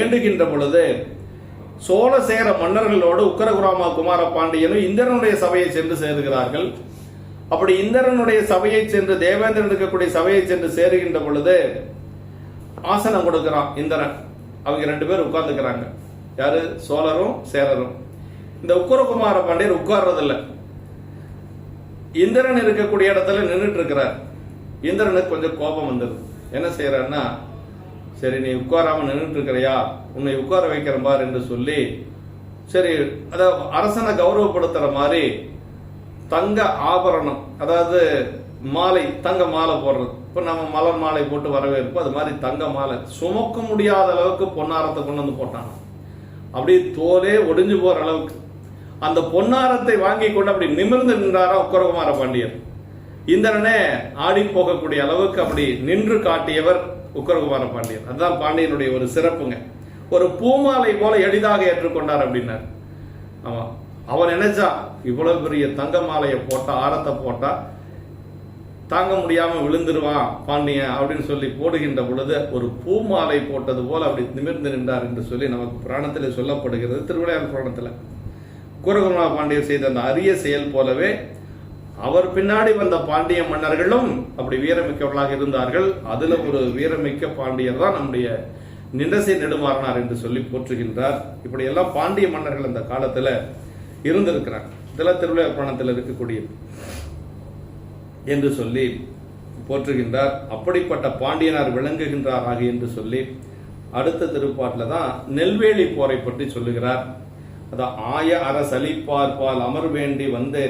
வேண்டுகின்ற பொழுது சோழ சேர மன்னர்களோடு உக்கரகுராமா குமார பாண்டியனும் இந்திரனுடைய சபையை சென்று சேருகிறார்கள். அப்படி இந்திரனுடைய சபையை சென்று தேவேந்திரன் இருக்கக்கூடிய சபையை சென்று சேருகின்ற பொழுது ஆசனம் கொடுக்கிறான் இந்திரன். அவங்க 2 பேர் உட்கார்ந்துக்கிறாங்க. யாரு? சோழரும் சேரரும். இந்த உக்கரகுமார பாண்டியர் உட்கார்றதில்ல. இந்திரன் இருக்கக்கூடிய இடத்துல நின்றுட்டு இருக்கிறார். இந்திரனுக்கு கொஞ்சம் கோபம் வந்தது. என்ன செய்யறான்னா, சரி நீ உட்காராம நின்றுட்டு இருக்கிறியா, உன்னை உட்கார வைக்கிற பார் என்று சொல்லி, சரி அதாவது அரசனை கௌரவப்படுத்துற மாதிரி தங்க ஆபரணம், அதாவது மாலை, தங்க மாலை போடுறது. இப்ப நம்ம மலர் மாலை போட்டு வரவேற்போம், அது மாதிரி தங்க மாலை சுமக்க முடியாத அளவுக்கு பொன்னாரத்தை கொண்டு வந்து போட்டாங்க. அப்படியே தோலே ஒடிஞ்சு போற அளவுக்கு அந்த பொன்னாரத்தை வாங்கி கொண்டு அப்படி நிமிர்ந்து நின்றாரா உக்கரகுமார பாண்டியர். இந்திரனே ஆடி போகக்கூடிய அளவுக்கு அப்படி நின்று காட்டியவர் உக்கரகுமார பாண்டியர். அதுதான் பாண்டியனுடைய ஒரு சிறப்புங்க. ஒரு பூமாலை போல எளிதாக ஏற்றுக்கொண்டார் அப்படின்னார். ஆமா, அவன் நினைச்சா இவ்வளவு பெரிய தங்க மாலையை போட்டா, ஆரத்தை போட்டா தாங்க முடியாம விழுந்துருவான் பாண்டியன் அப்படின்னு சொல்லி போடுகின்ற பொழுது ஒரு பூமாலை போட்டது போல அப்படி நிமிர்ந்து நின்றார் என்று சொல்லி நமக்கு புராணத்தில் சொல்லப்படுகிறது. திருவிளையாடல் புராணத்தில் உக்கரகுமார பாண்டியர் செய்த அந்த அரிய செயல் போலவே அவர் பின்னாடி வந்த பாண்டிய மன்னர்களும் அப்படி வீரமிக்கவர்களாக இருந்தார்கள். அதுல ஒரு வீரமிக்க பாண்டியர் தான் நம்முடைய நிண்டசை நெடுமாறனார் என்று சொல்லி போற்றுகின்றார். இப்படி எல்லாம் பாண்டிய மன்னர்கள் அந்த காலத்துல இருந்திருக்கிறார். இதெல்லாம் திருவிளையாடல் புராணத்தில் இருக்கக்கூடிய என்று சொல்லி போற்றுகின்றார். அப்படிப்பட்ட பாண்டியனார் விளங்குகின்றாராக என்று சொல்லி அடுத்த திருப்பாட்டில் தான் நெல்வேலி போரை பற்றி சொல்லுகிறார். அதான் ஆய அரசளிப்பார்பால் அமர் வேண்டி வந்தே